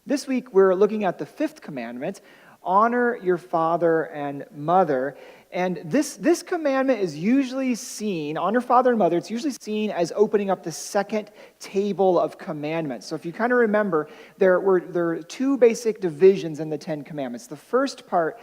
This week, we're looking at the fifth commandment, honor your father and mother. And this commandment is usually seen, honor father and mother, it's usually seen as opening up the second table of commandments. So if you kind of remember, there are two basic divisions in the Ten Commandments. The first part,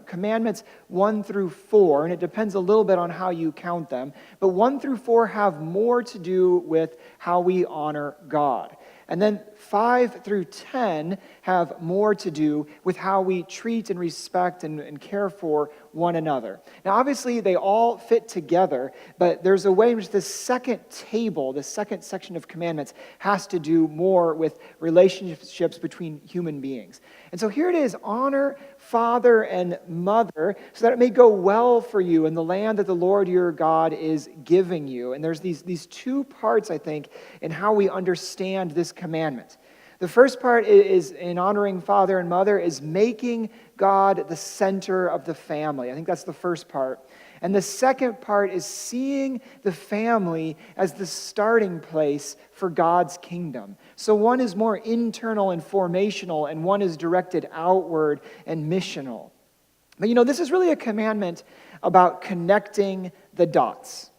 commandments 1 through 4, and it depends a little bit on how you count them, but 1 through 4 have more to do with how we honor God. And then 5 through 10 have more to do with how we treat and respect and care for one another. Now, obviously, they all fit together, but there's a way in which this second table, the second section of commandments, has to do more with relationships between human beings. And so here it is, honor father and mother so that it may go well for you in the land that the Lord your God is giving you. And there's these two parts, I think, in how we understand this commandment. The first part is in honoring father and mother is making God the center of the family. I think that's the first part. And the second part is seeing the family as the starting place for God's kingdom. So one is more internal and formational, and one is directed outward and missional. But this is really a commandment about connecting the dots.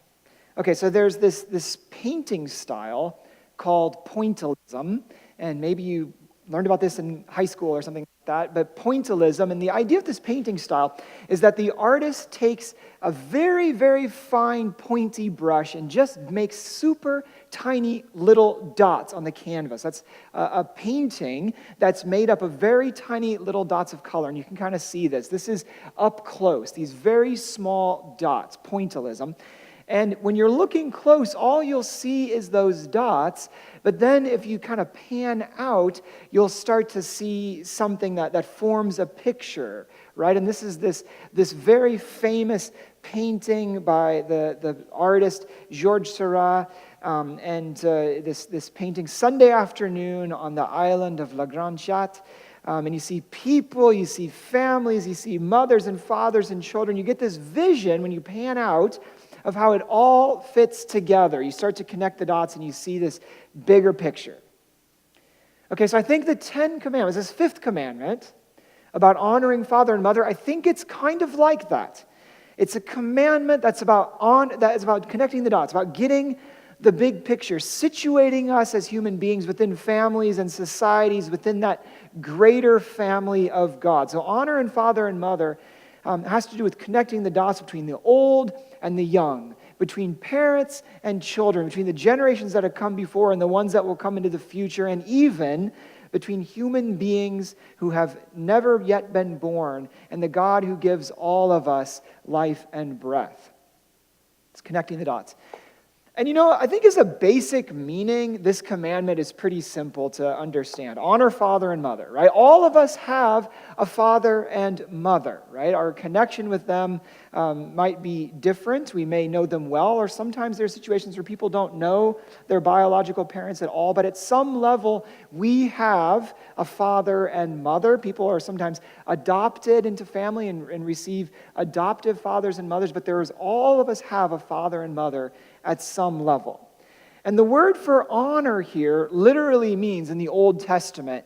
Okay, so there's this painting style called pointillism, and maybe you learned about this in high school or something like that, but pointillism, and the idea of this painting style is that the artist takes a very, very fine pointy brush and just makes super tiny little dots on the canvas. That's a painting that's made up of very tiny little dots of color, and you can kind of see this. This is up close, these very small dots, pointillism. And when you're looking close, all you'll see is those dots. But then if you kind of pan out, you'll start to see something that forms a picture, right? And this is this very famous painting by the artist Georges Seurat, this painting, Sunday Afternoon on the Island of La Grande Chatte. And you see people, you see families, you see mothers and fathers and children. You get this vision when you pan out of how it all fits together. You start to connect the dots and you see this bigger picture. Okay, so I think the Ten Commandments, this fifth commandment about honoring father and mother, I think it's kind of like that. It's a commandment that is about connecting the dots, about getting the big picture, situating us as human beings within families and societies within that greater family of God. So honor and father and mother has to do with connecting the dots between the old and the young, between parents and children, between the generations that have come before and the ones that will come into the future, and even between human beings who have never yet been born and the God who gives all of us life and breath. It's connecting the dots. And I think as a basic meaning, this commandment is pretty simple to understand. Honor father and mother, right? All of us have a father and mother, right? Our connection with them might be different. We may know them well, or sometimes there are situations where people don't know their biological parents at all. But at some level, we have a father and mother. People are sometimes adopted into family and receive adoptive fathers and mothers. But all of us have a father and mother at some level. And the word for honor here literally means, in the Old Testament,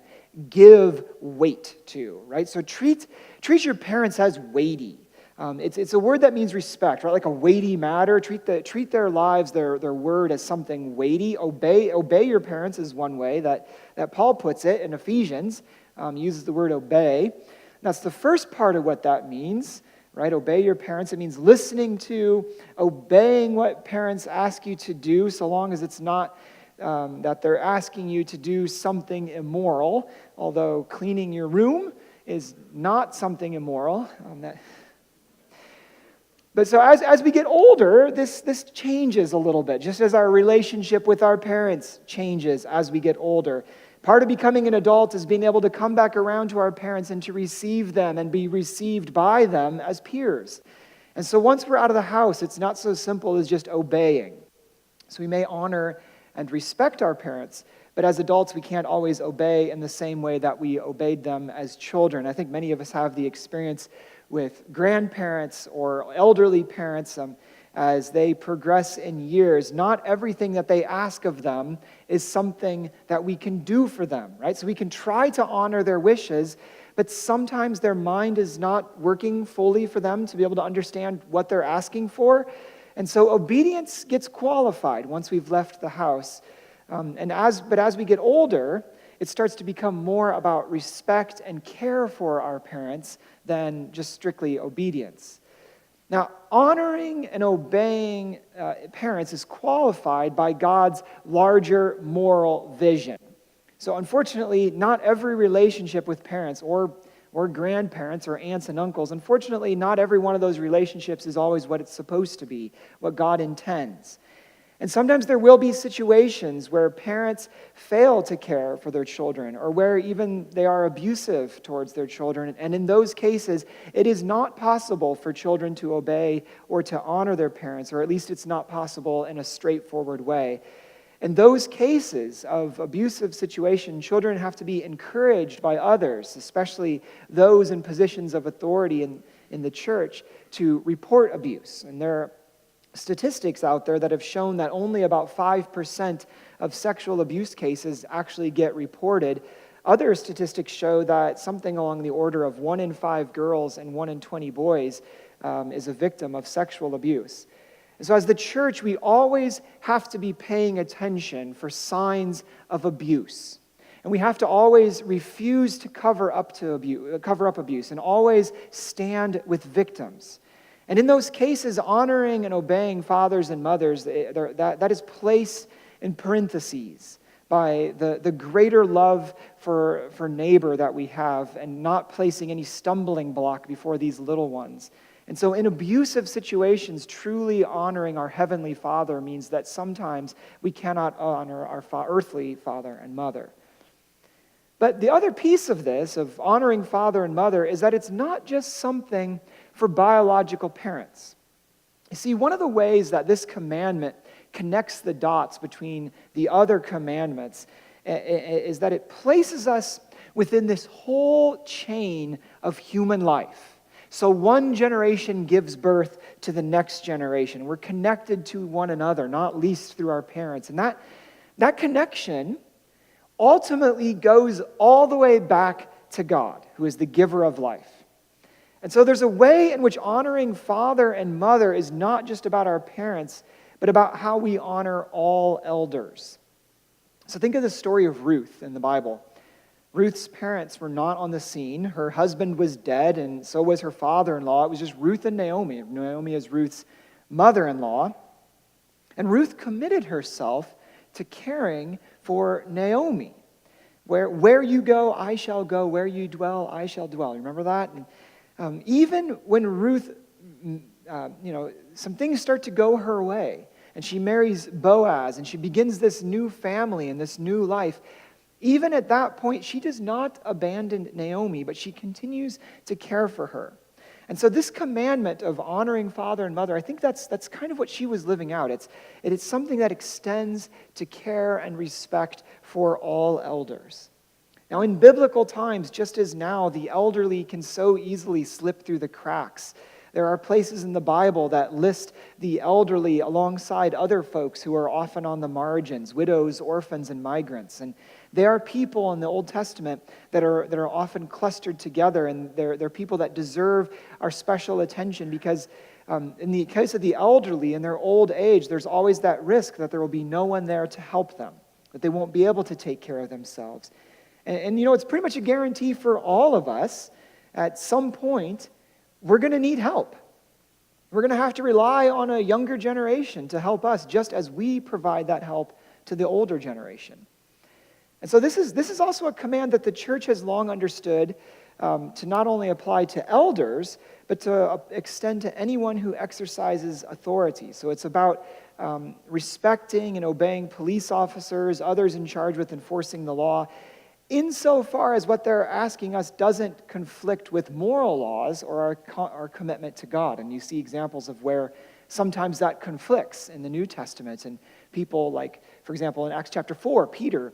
give weight to, right? So treat your parents as weighty. It's a word that means respect, right? Like a weighty matter. Treat their lives, their word as something weighty. Obey your parents is one way that Paul puts it in Ephesians. He uses the word obey. That's the first part of what that means. Right? Obey your parents. It means listening to, obeying what parents ask you to do, so long as it's not that they're asking you to do something immoral, although cleaning your room is not something immoral. But so as we get older, this changes a little bit, just as our relationship with our parents changes as we get older. Part of becoming an adult is being able to come back around to our parents and to receive them and be received by them as peers. And so once we're out of the house, it's not so simple as just obeying. So we may honor and respect our parents, but as adults, we can't always obey in the same way that we obeyed them as children. I think many of us have the experience with grandparents or elderly parents. as they progress in years, not everything that they ask of them is something that we can do for them, right? So we can try to honor their wishes, but sometimes their mind is not working fully for them to be able to understand what they're asking for. And so obedience gets qualified once we've left the house. But as we get older, it starts to become more about respect and care for our parents than just strictly obedience. Now, honoring and obeying parents is qualified by God's larger moral vision. So unfortunately, not every relationship with parents or grandparents or aunts and uncles, unfortunately, not every one of those relationships is always what it's supposed to be, what God intends. And sometimes there will be situations where parents fail to care for their children or where even they are abusive towards their children. And in those cases, it is not possible for children to obey or to honor their parents, or at least it's not possible in a straightforward way. In those cases of abusive situation, children have to be encouraged by others, especially those in positions of authority in the church, to report abuse. And there are statistics out there that have shown that only about 5% of sexual abuse cases actually get reported. Other statistics show that something along the order of 1 in 5 girls and 1 in 20 boys is a victim of sexual abuse. And so as the church, we always have to be paying attention for signs of abuse. And we have to always refuse to cover up abuse and always stand with victims. And in those cases, honoring and obeying fathers and mothers, that is placed in parentheses by the greater love for neighbor that we have and not placing any stumbling block before these little ones. And so in abusive situations, truly honoring our Heavenly Father means that sometimes we cannot honor our earthly father and mother. But the other piece of this, of honoring father and mother, is that it's not just something for biological parents. You see, one of the ways that this commandment connects the dots between the other commandments is that it places us within this whole chain of human life. So one generation gives birth to the next generation. We're connected to one another, not least through our parents. And that connection ultimately goes all the way back to God, who is the giver of life. And so there's a way in which honoring father and mother is not just about our parents, but about how we honor all elders. So think of the story of Ruth in the Bible. Ruth's parents were not on the scene. Her husband was dead, and so was her father-in-law. It was just Ruth and Naomi. Naomi is Ruth's mother-in-law. And Ruth committed herself to caring for Naomi. Where you go, I shall go. Where you dwell, I shall dwell. Remember that? And, even when Ruth, some things start to go her way, and she marries Boaz, and she begins this new family and this new life, even at that point, she does not abandon Naomi, but she continues to care for her. And so this commandment of honoring father and mother, I think that's kind of what she was living out. It is something that extends to care and respect for all elders. Now, in biblical times, just as now, the elderly can so easily slip through the cracks. There are places in the Bible that list the elderly alongside other folks who are often on the margins, widows, orphans, and migrants. And there are people in the Old Testament that are often clustered together, and they're people that deserve our special attention because in the case of the elderly in their old age, there's always that risk that there will be no one there to help them, that they won't be able to take care of themselves. And it's pretty much a guarantee for all of us at some point we're going to need help. We're going to have to rely on a younger generation to help us, just as we provide that help to the older generation. And so this is also a command that the church has long understood to not only apply to elders, but to extend to anyone who exercises authority. So it's about respecting and obeying police officers, others in charge with enforcing the law, insofar as what they're asking us doesn't conflict with moral laws or our commitment to God. And you see examples of where sometimes that conflicts in the New Testament. And people like, for example, in Acts chapter 4, Peter,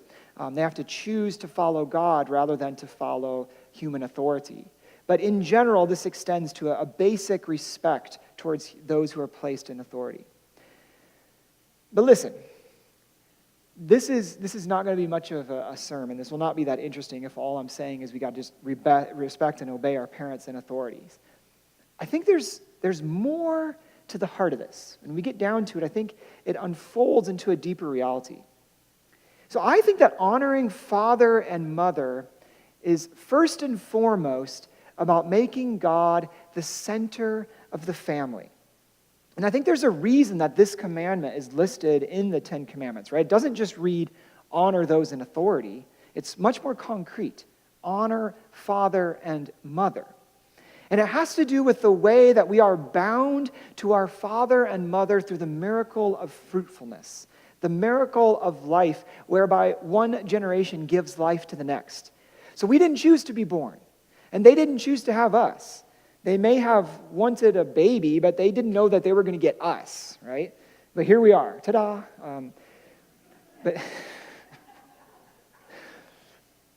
they have to choose to follow God rather than to follow human authority. But in general, this extends to a basic respect towards those who are placed in authority. But listen, this is not going to be much of a sermon. This will not be that interesting if all I'm saying is we got to just respect and obey our parents and authorities. I think there's more to the heart of this. When we get down to it, I think it unfolds into a deeper reality. So I think that honoring father and mother is first and foremost about making God the center of the family. And I think there's a reason that this commandment is listed in the Ten Commandments, right? It doesn't just read, honor those in authority. It's much more concrete. Honor father and mother. And it has to do with the way that we are bound to our father and mother through the miracle of fruitfulness, the miracle of life, whereby one generation gives life to the next. So we didn't choose to be born, and they didn't choose to have us. They may have wanted a baby, but they didn't know that they were going to get us, right? But here we are. Ta-da!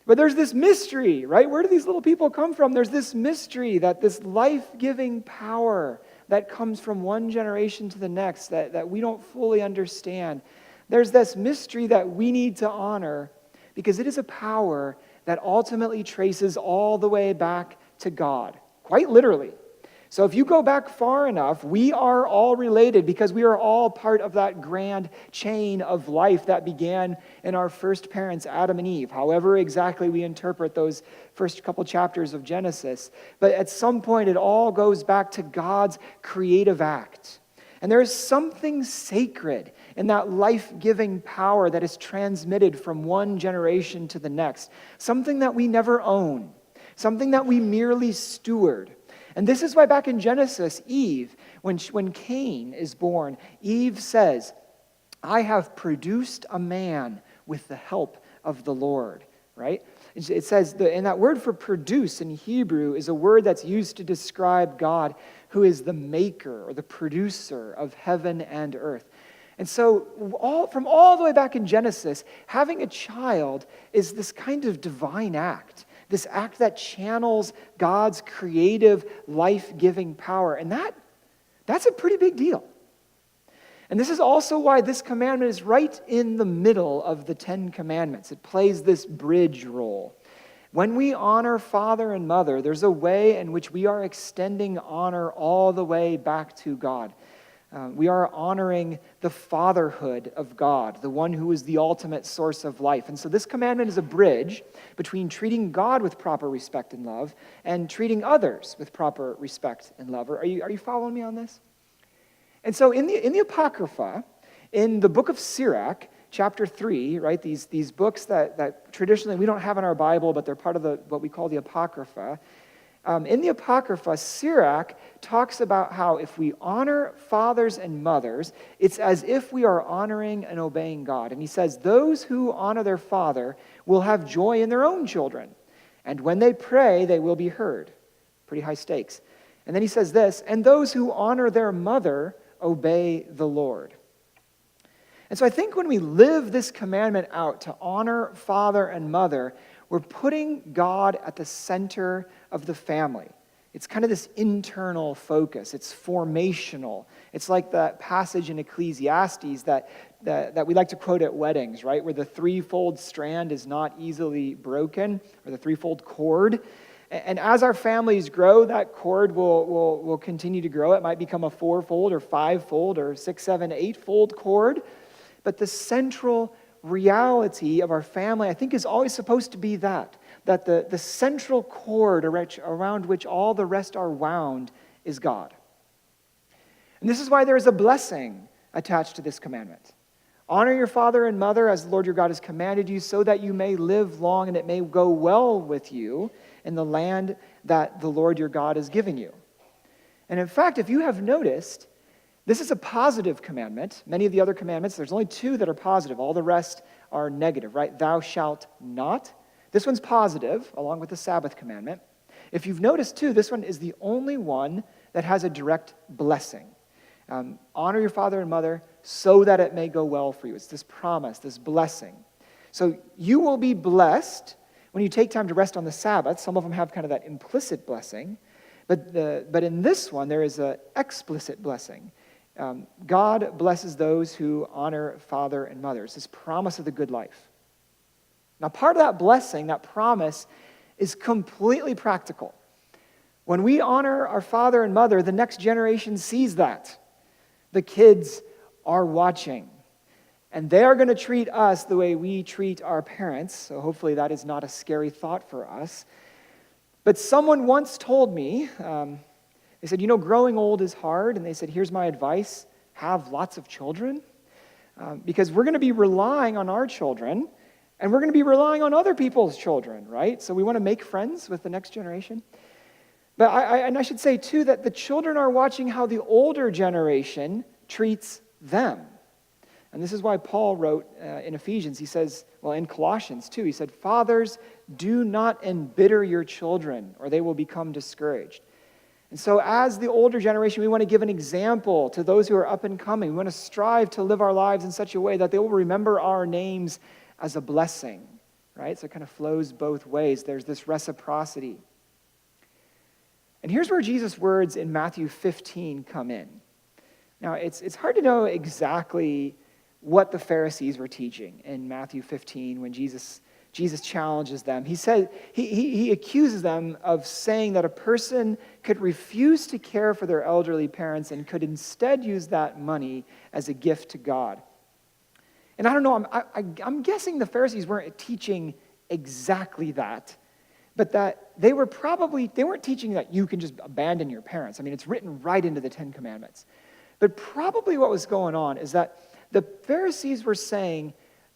But there's this mystery, right? Where do these little people come from? There's this mystery that this life-giving power that comes from one generation to the next that we don't fully understand. There's this mystery that we need to honor because it is a power that ultimately traces all the way back to God, quite literally. So if you go back far enough, we are all related because we are all part of that grand chain of life that began in our first parents, Adam and Eve, however exactly we interpret those first couple chapters of Genesis. But at some point, it all goes back to God's creative act. And there is something sacred in that life-giving power that is transmitted from one generation to the next, something that we never own, something that we merely steward. And this is why back in Genesis, Eve, when Cain is born, Eve says, I have produced a man with the help of the Lord, right? It says, and that word for produce in Hebrew is a word that's used to describe God, who is the maker or the producer of heaven and earth. And so from all the way back in Genesis, having a child is this kind of divine act. This act that channels God's creative, life-giving power. And that's a pretty big deal. And this is also why this commandment is right in the middle of the Ten Commandments. It plays this bridge role. When we honor father and mother, there's a way in which we are extending honor all the way back to God. We are honoring the fatherhood of God, the one who is the ultimate source of life. And so this commandment is a bridge between treating God with proper respect and love and treating others with proper respect and love. Are you following me on this? And so in the Apocrypha, in the book of Sirach, chapter 3, right, these books that traditionally we don't have in our Bible, but they're part of what we call the Apocrypha. In the Apocrypha, Sirach talks about how if we honor fathers and mothers, it's as if we are honoring and obeying God. And he says, those who honor their father will have joy in their own children. And when they pray, they will be heard. Pretty high stakes. And then he says this, and those who honor their mother obey the Lord. And so I think when we live this commandment out to honor father and mother, we're putting God at the center of the family. It's kind of this internal focus. It's formational. It's like that passage in Ecclesiastes that we like to quote at weddings, right? Where the threefold strand is not easily broken, or the threefold cord. And as our families grow, that cord will continue to grow. It might become a fourfold or fivefold or 6, 7, 8-fold cord. But the central reality of our family, I think, is always supposed to be that the central cord around which all the rest are wound is God. And this is why there is a blessing attached to this commandment. Honor your father and mother as the Lord your God has commanded you, so that you may live long and it may go well with you in the land that the Lord your God is giving you. And in fact, if you have noticed, this is a positive commandment. Many of the other commandments, there's only 2 that are positive. All the rest are negative, right? Thou shalt not. This one's positive, along with the Sabbath commandment. If you've noticed, too, this one is the only one that has a direct blessing. Honor your father and mother so that it may go well for you. It's this promise, this blessing. So you will be blessed When you take time to rest on the Sabbath, some of them have kind of that implicit blessing, but in this one, there is an explicit blessing. God blesses those who honor father and mother. It's this promise of the good life. Now, part of that blessing, that promise, is completely practical. When we honor our father and mother, the next generation sees that. The kids are watching. And they are going to treat us the way we treat our parents. So hopefully that is not a scary thought for us. But someone once told me, they said, growing old is hard. And they said, here's my advice. Have lots of children. Because we're going to be relying on our children. And we're going to be relying on other people's children, right? So we want to make friends with the next generation. But I should say, too, that the children are watching how the older generation treats them. And this is why Paul wrote in Ephesians, he says, in Colossians, too, he said, "Fathers, do not embitter your children, or they will become discouraged." And so as the older generation, we want to give an example to those who are up and coming. We want to strive to live our lives in such a way that they will remember our names as a blessing, right? So it kind of flows both ways. There's this reciprocity. And here's where Jesus' words in Matthew 15 come in. Now, it's hard to know exactly what the Pharisees were teaching in Matthew 15 when Jesus challenges them. He accuses them of saying that a person could refuse to care for their elderly parents and could instead use that money as a gift to God. And I don't know, I'm guessing the Pharisees weren't teaching exactly that, but that they weren't teaching that you can just abandon your parents. I mean, it's written right into the Ten Commandments. But probably what was going on is that the Pharisees were saying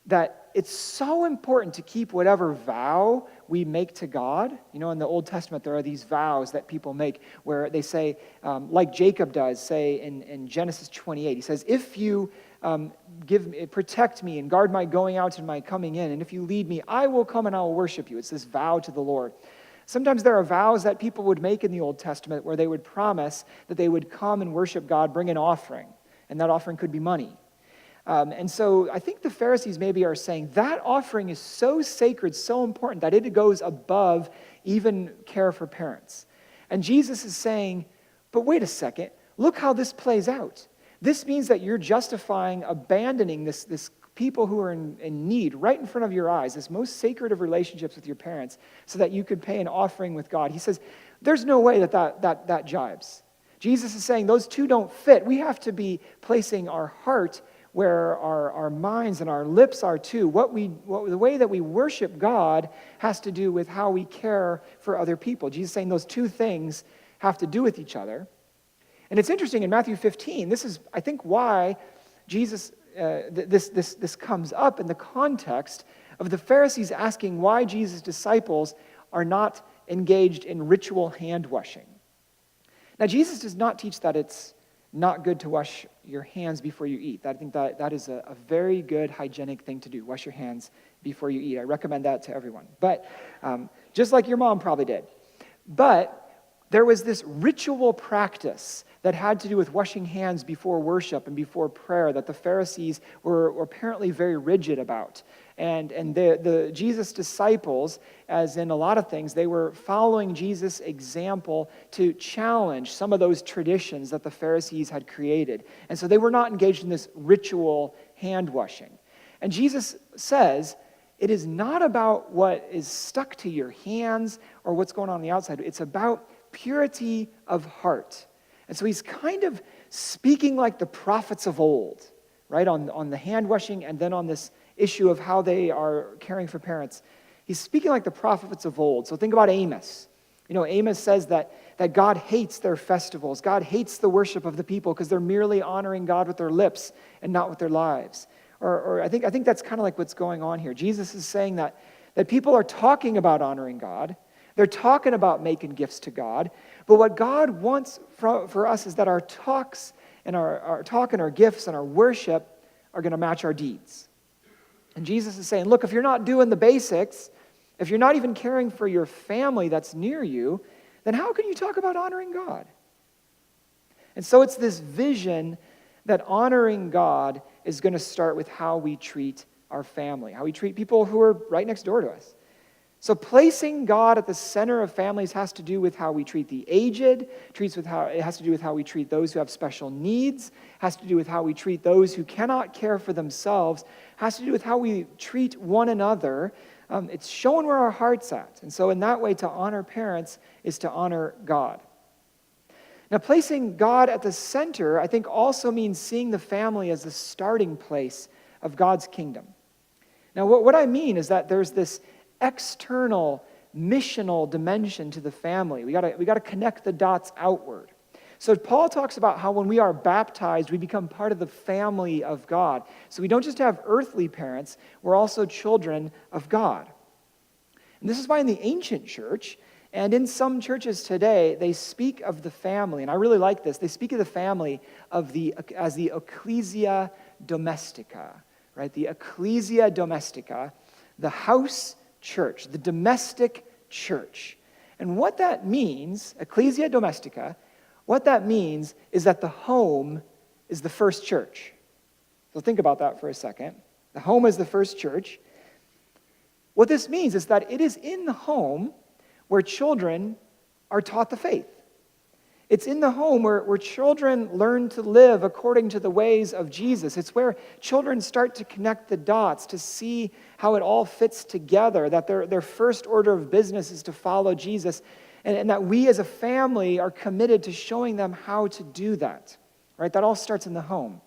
that it's so important to keep whatever vow we make to God. In the Old Testament, there are these vows that people make where they say, like Jacob does, say in Genesis 28, he says, if you protect me and guard my going out and my coming in, and if you lead me, I will come and I will worship you. It's this vow to the Lord. Sometimes there are vows that people would make in the Old Testament where they would promise that they would come and worship God, bring an offering, and that offering could be money. And so I think the Pharisees maybe are saying that offering is so sacred, so important, that it goes above even care for parents. And Jesus is saying, but wait a second, look how this plays out. This means that you're justifying abandoning this people who are in need right in front of your eyes, this most sacred of relationships with your parents, so that you could pay an offering with God. He says, there's no way that jibes. Jesus is saying those two don't fit. We have to be placing our heart where our minds and our lips are too. The way that we worship God has to do with how we care for other people. Jesus is saying those two things have to do with each other. And it's interesting in Matthew 15, this is, I think, why Jesus, this comes up in the context of the Pharisees asking why Jesus' disciples are not engaged in ritual hand washing. Now, Jesus does not teach that it's not good to wash your hands before you eat. I think that is a very good hygienic thing to do. Wash your hands before you eat. I recommend that to everyone. But just like your mom probably did. But there was this ritual practice that had to do with washing hands before worship and before prayer that the Pharisees were apparently very rigid about. And the Jesus disciples, as in a lot of things, they were following Jesus' example to challenge some of those traditions that the Pharisees had created. And so they were not engaged in this ritual hand washing. And Jesus says, it is not about what is stuck to your hands or what's going on the outside. It's about purity of heart. And so he's kind of speaking like the prophets of old, right, on the hand washing and then on this issue of how they are caring for parents. He's speaking like the prophets of old. So think about Amos. Amos says that God hates their festivals. God hates the worship of the people because they're merely honoring God with their lips and not with their lives. Or I think that's kind of like what's going on here. Jesus is saying that people are talking about honoring God. They're talking about making gifts to God. But what God wants for us is that our talks and our talk and our gifts and our worship are going to match our deeds. And Jesus is saying, look, if you're not doing the basics, if you're not even caring for your family that's near you, then how can you talk about honoring God? And so it's this vision that honoring God is going to start with how we treat our family, how we treat people who are right next door to us. So placing God at the center of families has to do with how we treat the aged, it has to do with how we treat those who have special needs, has to do with how we treat those who cannot care for themselves, has to do with how we treat one another. It's showing where our heart's at. And so in that way, to honor parents is to honor God. Now, placing God at the center, I think, also means seeing the family as the starting place of God's kingdom. Now, what I mean is that there's this external, missional dimension to the family. We got to connect the dots outward. So Paul talks about how when we are baptized, we become part of the family of God. So we don't just have earthly parents, we're also children of God. And this is why in the ancient church, and in some churches today, they speak of the family, and I really like this, they speak of the family as the ecclesia domestica, right? The ecclesia domestica, the house church, the domestic church. And what that means, ecclesia domestica, what that means is that the home is the first church. So think about that for a second. The home is the first church. What this means is that it is in the home where children are taught the faith. It's in the home where children learn to live according to the ways of Jesus. It's where children start to connect the dots, to see how it all fits together, that their first order of business is to follow Jesus, and that we as a family are committed to showing them how to do that. Right? That all starts in the home.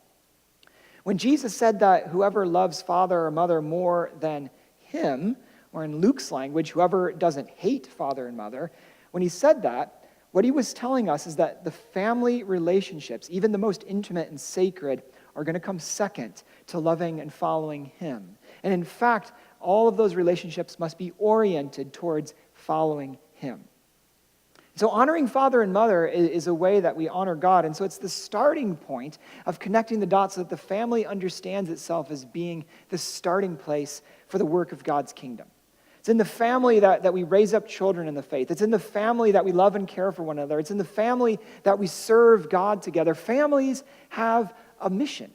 When Jesus said that whoever loves father or mother more than him, or in Luke's language, whoever doesn't hate father and mother, when he said that, what he was telling us is that the family relationships, even the most intimate and sacred, are going to come second to loving and following him. And in fact, all of those relationships must be oriented towards following him. So honoring father and mother is a way that we honor God. And so it's the starting point of connecting the dots so that the family understands itself as being the starting place for the work of God's kingdom. It's in the family that we raise up children in the faith. It's in the family that we love and care for one another. It's in the family that we serve God together. Families have a mission.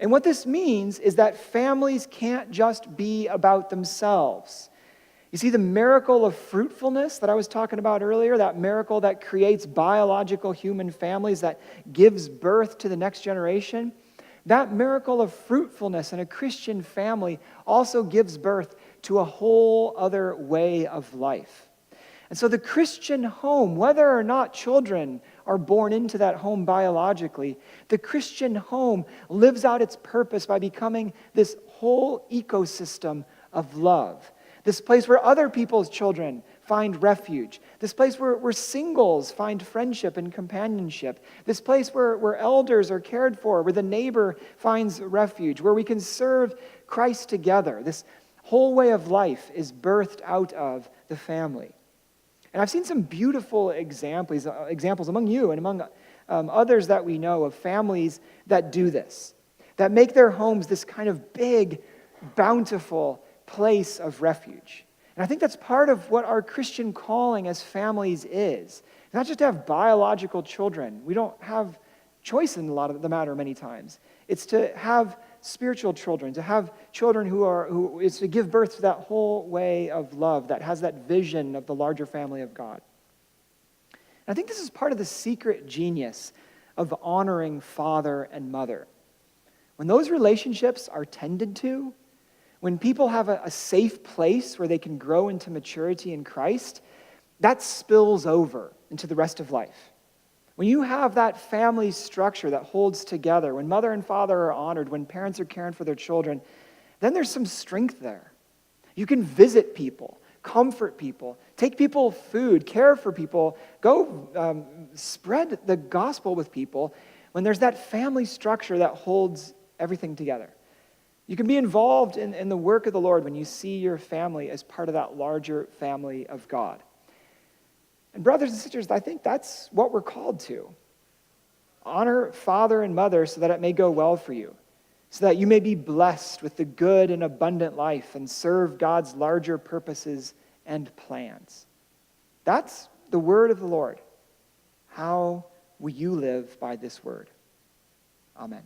And what this means is that families can't just be about themselves. You see, the miracle of fruitfulness that I was talking about earlier, that miracle that creates biological human families, that gives birth to the next generation, that miracle of fruitfulness in a Christian family also gives birth to a whole other way of life. And so the Christian home, whether or not children are born into that home biologically, the Christian home lives out its purpose by becoming this whole ecosystem of love. This place where other people's children find refuge. This place where singles find friendship and companionship. This place where elders are cared for, where the neighbor finds refuge, where we can serve Christ together. This whole way of life is birthed out of the family. And I've seen some beautiful examples among you and among others that we know of families that do this, that make their homes this kind of big, bountiful place of refuge. And I think that's part of what our Christian calling as families is. Not just to have biological children. We don't have choice in a lot of the matter many times. It's to have spiritual children, to have children who is to give birth to that whole way of love that has that vision of the larger family of God. And I think this is part of the secret genius of honoring father and mother. When those relationships are tended to, when people have a safe place where they can grow into maturity in Christ, that spills over into the rest of life. When you have that family structure that holds together, when mother and father are honored, when parents are caring for their children, then there's some strength there. You can visit people, comfort people, take people food, care for people, go spread the gospel with people when there's that family structure that holds everything together. You can be involved in the work of the Lord when you see your family as part of that larger family of God. And brothers and sisters, I think that's what we're called to. Honor father and mother so that it may go well for you, so that you may be blessed with the good and abundant life and serve God's larger purposes and plans. That's the word of the Lord. How will you live by this word? Amen.